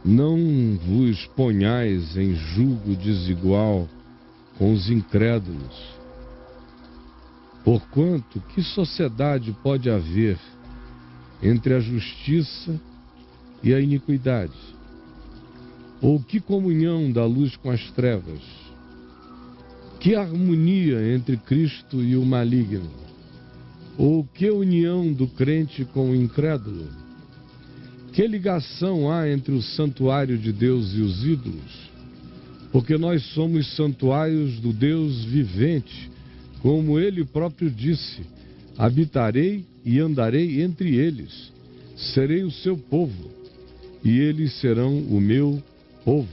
Não vos ponhais em julgo desigual com os incrédulos. Porquanto, que sociedade pode haver entre a justiça e a iniquidade? Ou que comunhão da luz com as trevas? Que harmonia entre Cristo e o maligno? Ou que união do crente com o incrédulo? Que ligação há entre o santuário de Deus e os ídolos? Porque nós somos santuários do Deus vivente, como Ele próprio disse: habitarei e andarei entre eles, serei o seu povo, e eles serão o meu povo.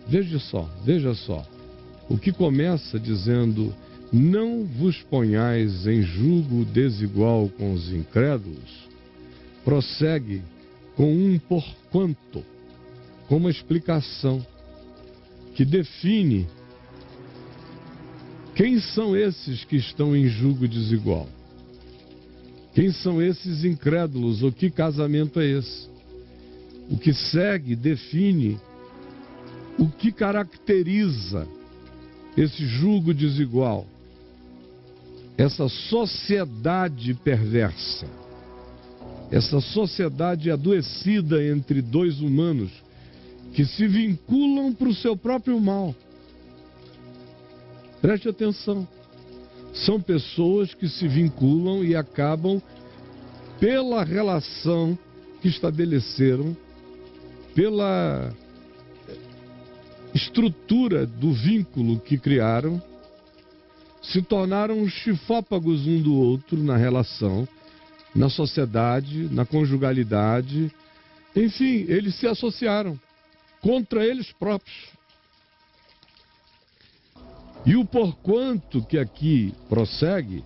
Veja só, o que começa dizendo: não vos ponhais em julgo desigual com os incrédulos, prossegue com um porquanto, com uma explicação que define quem são esses que estão em julgo desigual. Quem são esses incrédulos? Ou que casamento é esse? O que segue define o que caracteriza esse julgo desigual, essa sociedade perversa, essa sociedade adoecida entre dois humanos que se vinculam para o seu próprio mal. Preste atenção. São pessoas que se vinculam e acabam, pela relação que estabeleceram, pela estrutura do vínculo que criaram, se tornaram chifópagos um do outro na relação, na sociedade, na conjugalidade. Enfim, eles se associaram contra eles próprios. E o porquanto que aqui prossegue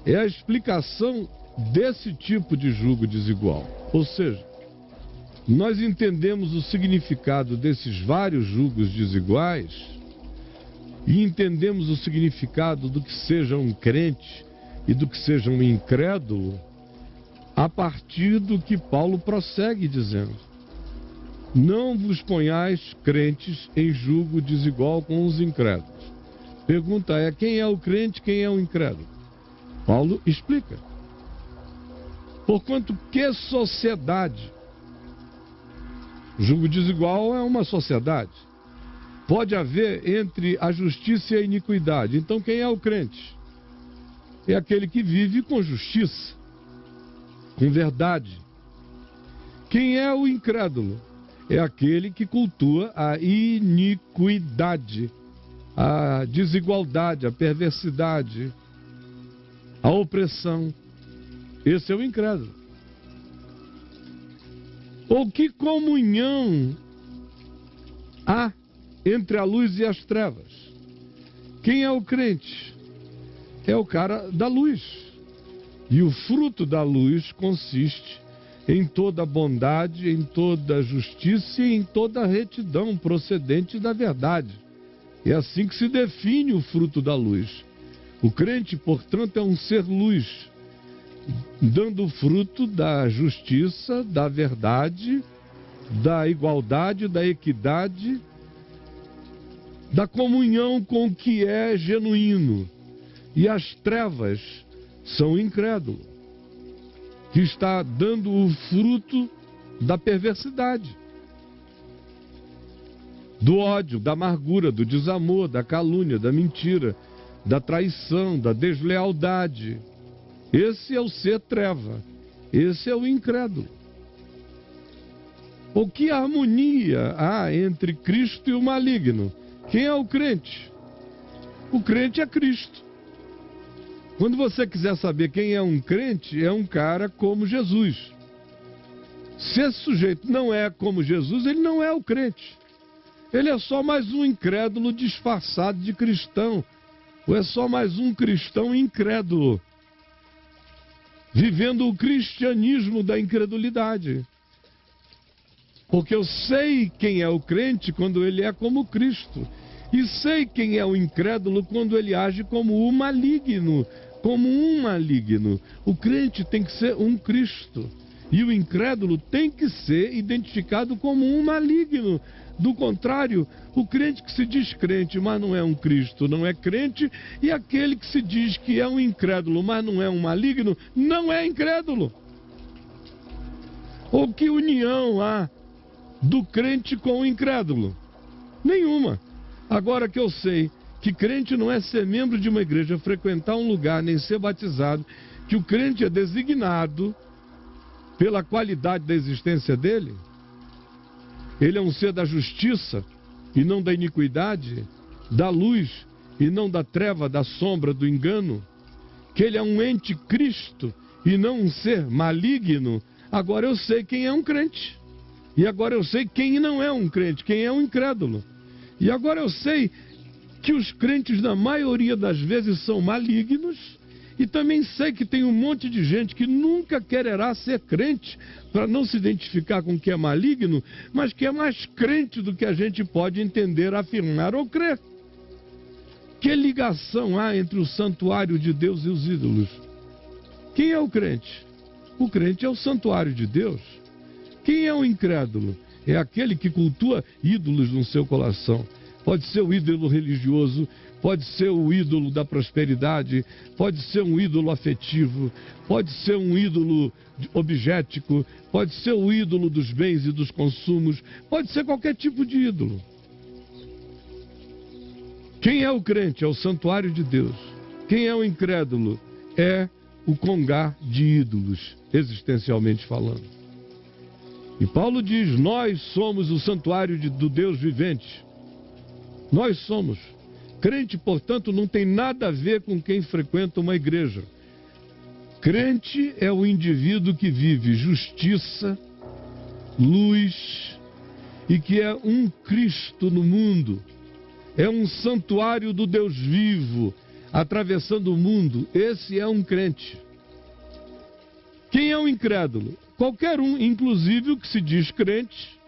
é a explicação desse tipo de julgo desigual. Ou seja, nós entendemos o significado desses vários julgos desiguais e entendemos o significado do que seja um crente e do que seja um incrédulo a partir do que Paulo prossegue dizendo: não vos ponhais, crentes, em julgo desigual com os incrédulos. Pergunta é: quem é o crente, quem é o incrédulo? Paulo explica. Porquanto, que sociedade? Julgo desigual é uma sociedade. Pode haver entre a justiça e a iniquidade. Então, quem é o crente? É aquele que vive com justiça, com verdade. Quem é o incrédulo? É aquele que cultua a iniquidade, a desigualdade, a perversidade, a opressão. Esse é o incrédulo. Ou que comunhão há entre a luz e as trevas? Quem é o crente? É o cara da luz. E o fruto da luz consiste em toda bondade, em toda justiça e em toda retidão procedente da verdade. É assim que se define o fruto da luz. O crente, portanto, é um ser luz, dando o fruto da justiça, da verdade, da igualdade, da equidade, da comunhão com o que é genuíno. E as trevas são o incrédulo, que está dando o fruto da perversidade, do ódio, da amargura, do desamor, da calúnia, da mentira, da traição, da deslealdade. Esse é o ser treva, esse é o incrédulo. Ou que harmonia há entre Cristo e o maligno? Quem é o crente? O crente é Cristo. Quando você quiser saber quem é um crente, é um cara como Jesus. Se esse sujeito não é como Jesus, ele não é o crente. Ele é só mais um incrédulo disfarçado de cristão. Ou é só mais um cristão incrédulo, vivendo o cristianismo da incredulidade. Porque eu sei quem é o crente quando ele é como Cristo. E sei quem é o incrédulo quando ele age como o maligno, como um maligno. O crente tem que ser um Cristo. E o incrédulo tem que ser identificado como um maligno. Do contrário, o crente que se diz crente, mas não é um Cristo, não é crente, e aquele que se diz que é um incrédulo, mas não é um maligno, não é incrédulo. Ou que união há do crente com o incrédulo? Nenhuma. Agora que eu sei que crente não é ser membro de uma igreja, frequentar um lugar, nem ser batizado, que o crente é designado pela qualidade da existência dele, ele é um ser da justiça e não da iniquidade, da luz e não da treva, da sombra, do engano, que ele é um ente Cristo e não um ser maligno. Agora eu sei quem é um crente, e agora eu sei quem não é um crente, quem é um incrédulo, e agora eu sei que os crentes na maioria das vezes são malignos. E também sei que tem um monte de gente que nunca quererá ser crente para não se identificar com o que é maligno, mas que é mais crente do que a gente pode entender, afirmar ou crer. Que ligação há entre o santuário de Deus e os ídolos? Quem é o crente? O crente é o santuário de Deus. Quem é o incrédulo? É aquele que cultua ídolos no seu coração. Pode ser o ídolo religioso, pode ser o ídolo da prosperidade, pode ser um ídolo afetivo, pode ser um ídolo objetítico, pode ser o ídolo dos bens e dos consumos, pode ser qualquer tipo de ídolo. Quem é o crente? É o santuário de Deus. Quem é o incrédulo? É o congar de ídolos, existencialmente falando. E Paulo diz: nós somos o santuário do Deus vivente. Nós somos. Crente, portanto, não tem nada a ver com quem frequenta uma igreja. Crente é o indivíduo que vive justiça, luz e que é um Cristo no mundo. É um santuário do Deus vivo, atravessando o mundo. Esse é um crente. Quem é um incrédulo? Qualquer um, inclusive o que se diz crente,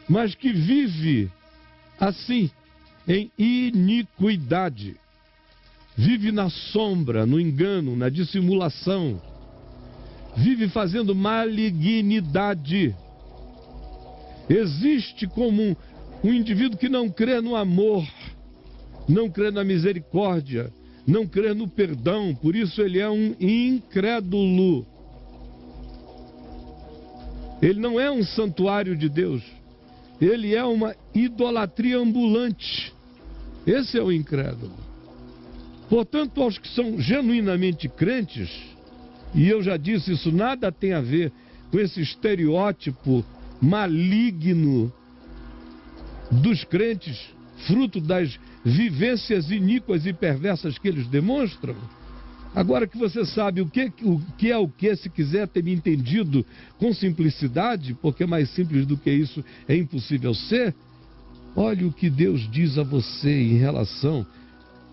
mas que vive assim, em iniquidade. Vive na sombra, no engano, na dissimulação. Vive fazendo malignidade. Existe como um indivíduo que não crê no amor, não crê na misericórdia, não crê no perdão. Por isso ele é um incrédulo. Ele não é um santuário de Deus. Ele é uma idolatria ambulante. Esse é o incrédulo. Portanto, aos que são genuinamente crentes, e eu já disse, isso nada tem a ver com esse estereótipo maligno dos crentes, fruto das vivências iníquas e perversas que eles demonstram. Agora que você sabe o que é o que, se quiser ter me entendido com simplicidade, porque mais simples do que isso é impossível ser, olhe o que Deus diz a você em relação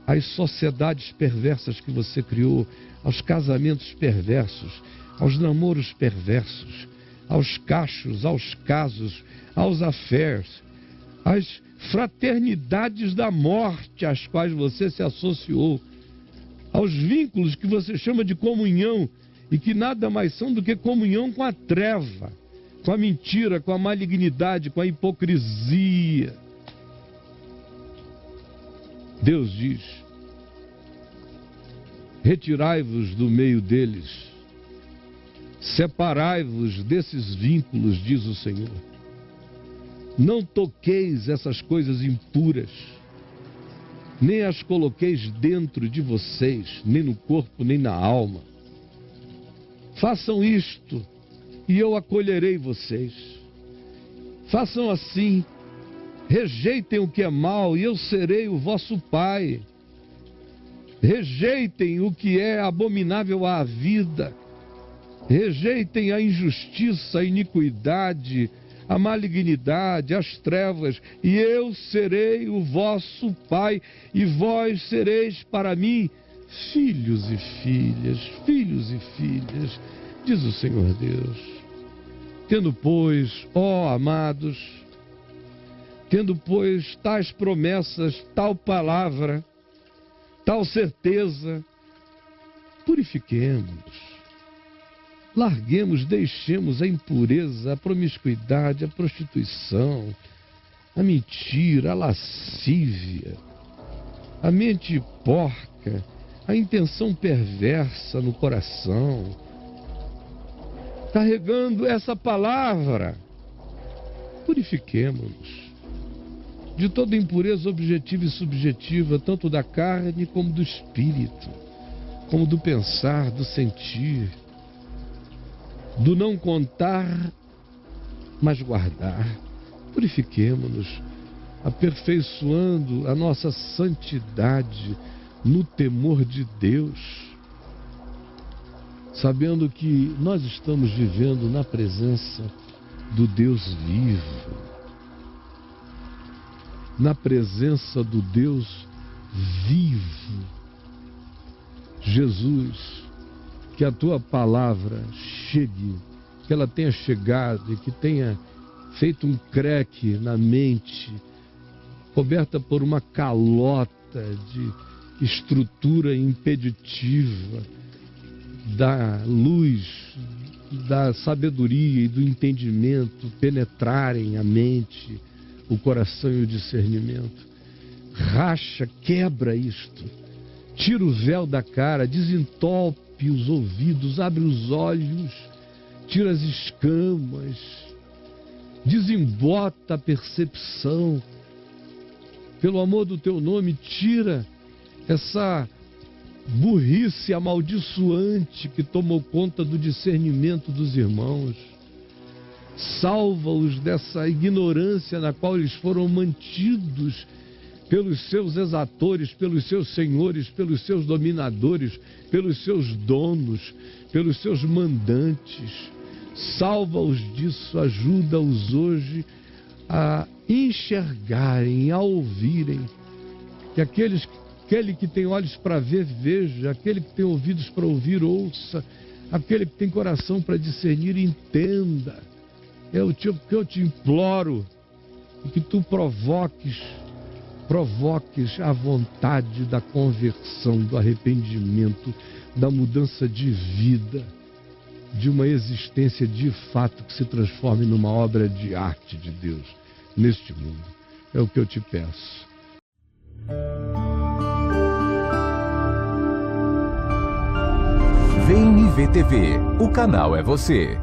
às sociedades perversas que você criou, aos casamentos perversos, aos namoros perversos, aos cachos, aos casos, aos affairs, às fraternidades da morte às quais você se associou, aos vínculos que você chama de comunhão e que nada mais são do que comunhão com a treva, com a mentira, com a malignidade, com a hipocrisia. Deus diz: retirai-vos do meio deles, separai-vos desses vínculos, diz o Senhor. Não toqueis essas coisas impuras, nem as coloqueis dentro de vocês, nem no corpo, nem na alma. Façam isto, e eu acolherei vocês. Façam assim, rejeitem o que é mal, e eu serei o vosso Pai. Rejeitem o que é abominável à vida. Rejeitem a injustiça, a iniquidade, a malignidade, as trevas, e eu serei o vosso Pai, e vós sereis para mim filhos e filhas, diz o Senhor Deus. Tendo, pois, ó amados, tendo, pois, tais promessas, tal palavra, tal certeza, purifiquemo-nos, Larguemos, deixemos a impureza, a promiscuidade, a prostituição, a mentira, a lascívia, a mente porca, a intenção perversa no coração. Carregando essa palavra, purifiquemo-nos de toda impureza objetiva e subjetiva, tanto da carne como do espírito, como do pensar, do sentir, do não contar, mas guardar. Purifiquemo-nos, aperfeiçoando a nossa santidade no temor de Deus, sabendo que nós estamos vivendo na presença do Deus vivo, na presença do Deus vivo. Jesus, que a tua palavra chegue, que ela tenha chegado e que tenha feito um creque na mente, coberta por uma calota de estrutura impeditiva da luz, da sabedoria e do entendimento penetrarem a mente, o coração e o discernimento. Racha, quebra isto, tira o véu da cara, desentope os ouvidos, abre os olhos, tira as escamas, desembota a percepção. Pelo amor do teu nome, tira essa burrice amaldiçoante que tomou conta do discernimento dos irmãos. Salva-os dessa ignorância na qual eles foram mantidos pelos seus exatores, pelos seus senhores, pelos seus dominadores, pelos seus donos, pelos seus mandantes. Salva-os disso, ajuda-os hoje a enxergarem, a ouvirem, que aquele que tem olhos para ver, veja, aquele que tem ouvidos para ouvir, ouça, aquele que tem coração para discernir, entenda. É o que eu te imploro, e que tu provoques a vontade da conversão, do arrependimento, da mudança de vida, de uma existência de fato que se transforme numa obra de arte de Deus neste mundo. É o que eu te peço. VNV TV, o canal é você.